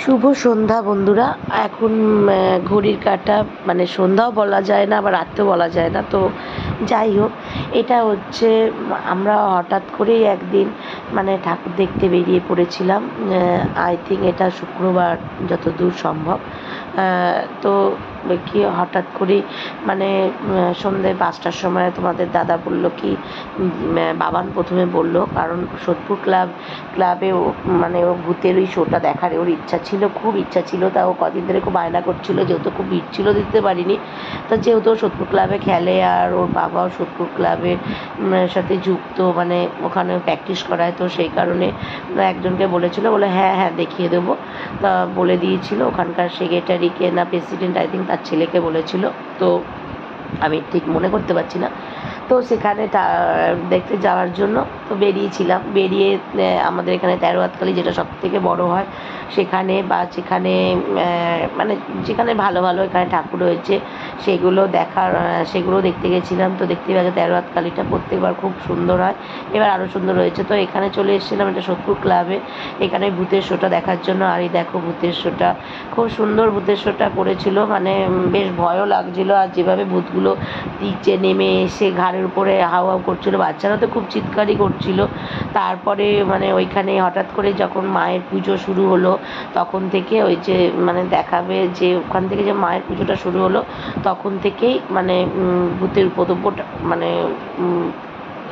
শুভ সন্ধ্যা বন্ধুরা। এখন ঘড়ির কাঁটা মানে সন্ধ্যাও বলা যায় না, আবার রাতও বলা যায় না। তো যাই হোক, এটা হচ্ছে আমরা হঠাৎ করেই একদিন মানে ঠাকুর দেখতে বেরিয়ে পড়েছিলাম। আই থিঙ্ক এটা শুক্রবার যতদূর সম্ভব। তো কি হঠাৎ করেই মানে সন্ধ্যে 5টার সময় তোমাদের দাদা বলল কি, বাবান প্রথমে বলল, কারণ সোদপুর ক্লাবে ও মানে ও ভূতের ওই শোটা দেখার ওর ইচ্ছা ছিল, খুব ইচ্ছা ছিল। তা ও কদিন ধরে খুব বায়না করছিল, যেহেতু খুব ভিড় ছিল দিতে পারিনি। তা যেহেতু সোদপুর ক্লাবে খেলে আর ওর বাবাও সোদপুর ক্লাবের সাথে যুক্ত, মানে ওখানে প্র্যাকটিস করায়, তো সেই কারণে একজনকে বলেছিল, বলে হ্যাঁ হ্যাঁ দেখিয়ে দেবো। তা বলে দিয়েছিল ওখানকার সেক্রেটারিকে না প্রেসিডেন্ট, আই থিঙ্ক তার ছেলেকে বলেছিল। তো আমি ঠিক মনে করতে পারছি না। তো সেখানে দেখতে যাওয়ার জন্য তো বেরিয়েছিলাম। বেরিয়ে আমাদের এখানে 13 হাতখালি, যেটা সবথেকে বড় হয়, সেখানে বা যেখানে মানে যেখানে ভালো ভালো এখানে ঠাকুর রয়েছে সেগুলো দেখতে গেছিলাম। তো দেখতে পাচ্ছি 13 হাতখালিটা প্রত্যেকবার খুব সুন্দর হয়, এবার আরও সুন্দর হয়েছে। তো এখানে চলে এসেছিলাম এটা সোদপুর ক্লাবে, এখানে ভূতের শোটা দেখার জন্য। আর এই দেখো ভূতের শোটা, খুব সুন্দর ভূতের শোটা করেছিল, মানে বেশ ভয়ও লাগছিল। আর যেভাবে ভূতগুলো নিচে নেমে এসে ঘাড়ের উপরে হাউ হাউ করছিল, বাচ্চারা তো খুব চিৎকারই করছিল। তারপরে মানে ওইখানে হঠাৎ করে যখন মায়ের পুজো শুরু হলো, তখন থেকে ওই যে মানে দেখাবে যে ওখান থেকে যে মায়ের পুজোটা শুরু হলো, তখন থেকেই মানে ভূতের উপদ্রবটা মানে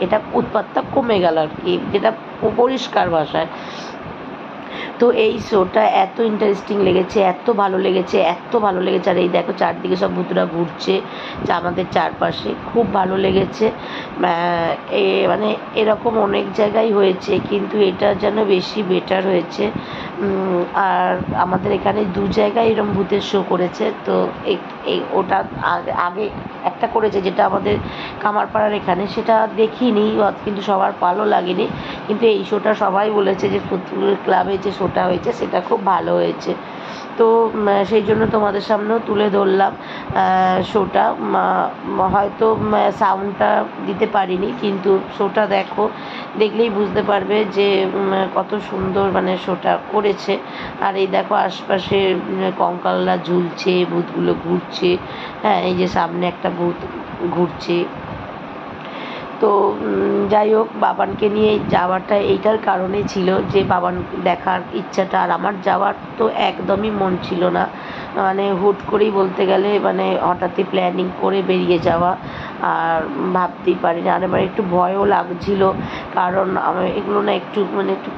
এটা উৎপাতটা কমে গেল আর কি, যেটা পরিষ্কার ভাষায়। তো এই শোটা এত ইন্টারেস্টিং লেগেছে, এত ভালো লেগেছে, এত ভালো লেগেছে। আর এই দেখো চারদিকে সব ভূতরা ঘুরছে আমাদের চারপাশে, খুব ভালো লেগেছে। মানে এরকম অনেক জায়গায় হয়েছে, কিন্তু এটা যেন বেশি বেটার হয়েছে। আর আমাদের এখানে 2 জায়গায় এরকম ভূতের শো করেছে। তো ওটা আগে একটা করেছে, যেটা আমাদের কামারপাড়ার এখানে, সেটা দেখিনি, কিন্তু সবার ভালো লাগেনি। কিন্তু এই শোটা সবাই বলেছে যে ফুটবল ক্লাবে যে শোটা হয়েছে সেটা খুব ভালো হয়েছে। তো সেই জন্য তোমাদের সামনেও তুলে ধরলাম শোটা। হয়তো সাউন্ডটা দিতে পারিনি, কিন্তু শোটা দেখো, দেখলেই বুঝতে পারবে যে কত সুন্দর মানে শোটা করেছে। আর এই দেখো আশপাশে কঙ্কালরা ঝুলছে, ভূতগুলো ঘুরছে। হ্যাঁ, এই যে সামনে একটা ভূত ঘুরছে। তো যাই হোক, বাবানকে নিয়ে যাওয়াটা এইটার কারণে ছিল যে বাবান দেখার ইচ্ছাটা, আর আমার যাওয়ার তো একদমই মন ছিল না। মানে হুট করেই বলতে গেলে মানে হঠাৎই প্ল্যানিং করে বেরিয়ে যাওয়া, আর ভাবতেই পারিনি। আর আমার একটু ভয়ও লাগছিল, কারণ আমার এগুলো না একটু মানে একটু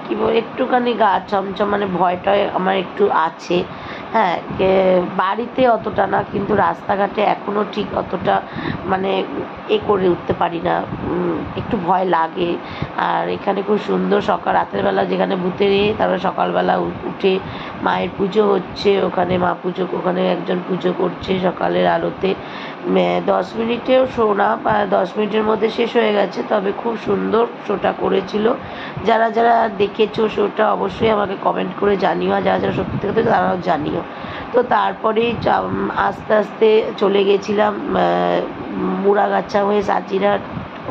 কী বল, একটুখানি গা ছমছম, মানে ভয়টাই আমার একটু আছে। হ্যাঁ, বাড়িতে অতটা না, কিন্তু রাস্তাঘাটে এখনও ঠিক অতটা মানে করে উঠতে পারি না, একটু ভয় লাগে। আর এখানে খুব সুন্দর সকাল রাতের বেলা যেখানে ভূতের তারপরে সকালবেলা উঠে মায়ের পুজো হচ্ছে, ওখানে মা পুজো, ওখানে একজন পুজো করছে সকালের আলোতে। 10 মিনিটেও শো না, 10 মিনিটের মধ্যে শেষ হয়ে গেছে, তবে খুব সুন্দর শোটা করেছিল। যারা যারা দেখেছো শোটা অবশ্যই আমাকে কমেন্ট করে জানিও, আর যারা যারা সত্যি থেকে তারাও জানিও। তো তারপরে আস্তে আস্তে চলে গেছিলাম মুড়াগাছা হয়ে সাজিরহাট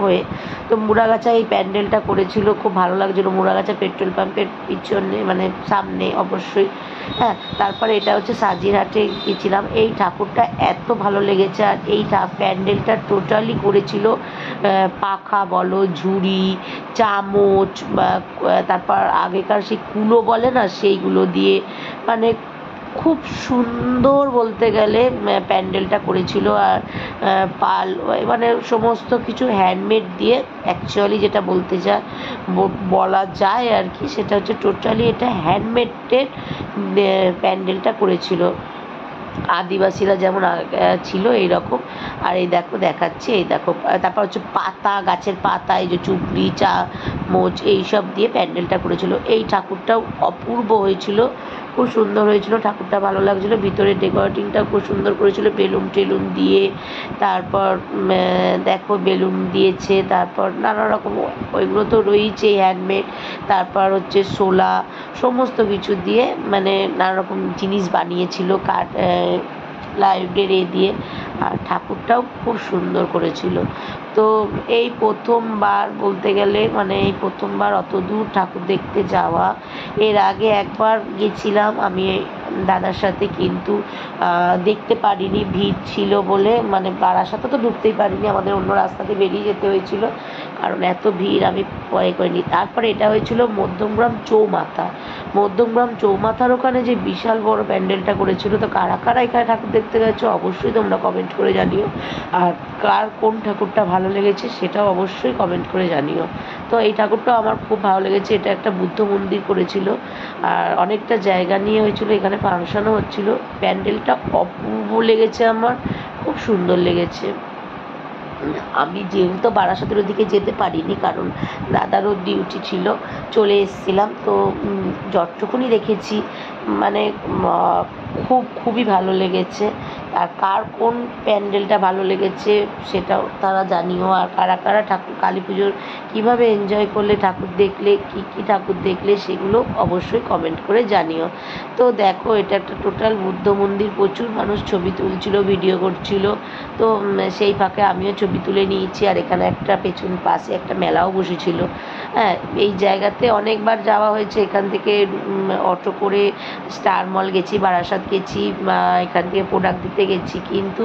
হয়ে। তো মুড়াগাছা এই প্যান্ডেলটা করেছিল, খুব ভালো লাগছিলো। মুড়াগাছা পেট্রোল পাম্পের পিছনে মানে সামনে অবশ্যই। হ্যাঁ, তারপরে এটা হচ্ছে সাজিরহাটে গেছিলাম। এই ঠাকুরটা এত ভালো লেগেছে, আর এই প্যান্ডেলটা টোটালি করেছিল পাখা বলো, ঝুড়ি, চামচ, বা তারপর আগেকার সেই কুলো বলে না, সেইগুলো দিয়ে মানে খুব সুন্দর বলতে গেলে প্যান্ডেলটা করেছিল। আর পাল মানে সমস্ত কিছু হ্যান্ডমেড দিয়ে, অ্যাকচুয়ালি যেটা বলা যায় আর কি, সেটা হচ্ছে টোটালি এটা হ্যান্ডমেডের প্যান্ডেলটা করেছিল, আদিবাসীরা যেমন ছিল এইরকম। আর এই দেখো দেখাচ্ছি, এই দেখো তারপর হচ্ছে পাতা, গাছের পাতা, এই যে চুবড়ি, চামচ, এইসব দিয়ে প্যান্ডেলটা করেছিল। এই ঠাকুরটাও অপূর্ব হয়েছিল, খুব সুন্দর হয়েছিল, ঠাকুরটা ভালো লাগছিলো। ভিতরে ডেকোরেটিংটাও খুব সুন্দর করেছিল, বেলুন টেলুন দিয়ে। তারপর দেখো বেলুন দিয়েছে, তারপর নানা রকম ওইগুলো তো রয়েছে হ্যান্ডমেড। তারপর হচ্ছে শোলা, সমস্ত কিছু দিয়ে মানে নানা রকম জিনিস বানিয়েছিল কাঠ লাইব্রেরি দিয়ে। আর ঠাকুরটাও খুব সুন্দর করেছিল। তো এই প্রথমবার বলতে গেলে, মানে এই প্রথমবার অত দূর ঠাকুর দেখতে যাওয়া। এর আগে একবার গেছিলাম আমি দাদার সাথে, কিন্তু দেখতে পারিনি, ভিড় ছিল বলে, মানে বারাসাতে তো ঢুকতেই পারিনি, আমাদের অন্য রাস্তাতে বেরিয়ে যেতে হয়েছিল, কারণ এত ভিড় আমি ভয় করিনি। তারপরে এটা হয়েছিল মধ্যমগ্রাম চৌমাথা। মধ্যমগ্রাম চৌমাথার ওখানে যে বিশাল বড় প্যান্ডেলটা করেছিল, তো কারা কারা এখানে ঠাকুর দেখতে গেছো অবশ্যই তোমরা কমেন্ট করে জানিও, আর কার কোন ঠাকুরটা ভালো লেগেছে সেটাও অবশ্যই কমেন্ট করে জানিও। তো এই ঠাকুরটাও আমার খুব ভালো লেগেছে। এটা একটা বুদ্ধ মন্দির করেছিল, আর অনেকটা জায়গা নিয়ে হয়েছিল, এখানে ফাংশনও হচ্ছিল। প্যান্ডেলটা অপূর্ব লেগেছে আমার, খুব সুন্দর লেগেছে। আমি যেহেতু বারাসাতের ওদিকে যেতে পারিনি, কারণ দাদারও ডিউটি ছিল, চলে এসেছিলাম। তো যতটুকুনি দেখেছি, মানে খুবই ভালো লেগেছে। আর কার কোন প্যান্ডেলটা ভালো লেগেছে সেটাও তারা জানিও, আর কারা কারা ঠাকুর কালী পুজোর কীভাবে এনজয় করলে, ঠাকুর দেখলে কী কী ঠাকুর দেখলে, সেগুলো অবশ্যই কমেন্ট করে জানিও। তো দেখো, এটা একটা টোটাল বুদ্ধ মন্দির, প্রচুর মানুষ ছবি তুলছিল, ভিডিও করছিল। তো সেই ফাঁকে আমিও ছবি তুলে নিয়েছি। আর এখানে একটা পেছন পাশে একটা মেলাও বসেছিল। হ্যাঁ, এই জায়গাতে অনেকবার যাওয়া হয়েছে। এখান থেকে অটো করে স্টার মল গেছি, বারাসাত গেছি, এখান থেকে প্রোডাক্ট দিতে গেছি, কিন্তু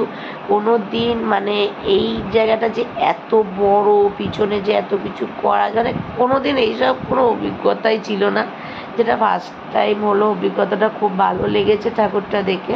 কোনো দিন মানে এই জায়গাটা যে এত বড়, পিছনে যে এত কিছু করা যায়, কোনো দিন এইসব কোনো অভিজ্ঞতাই ছিল না। যেটা ফার্স্ট টাইম হলো, অভিজ্ঞতাটা খুব ভালো লেগেছে ঠাকুরটা দেখে।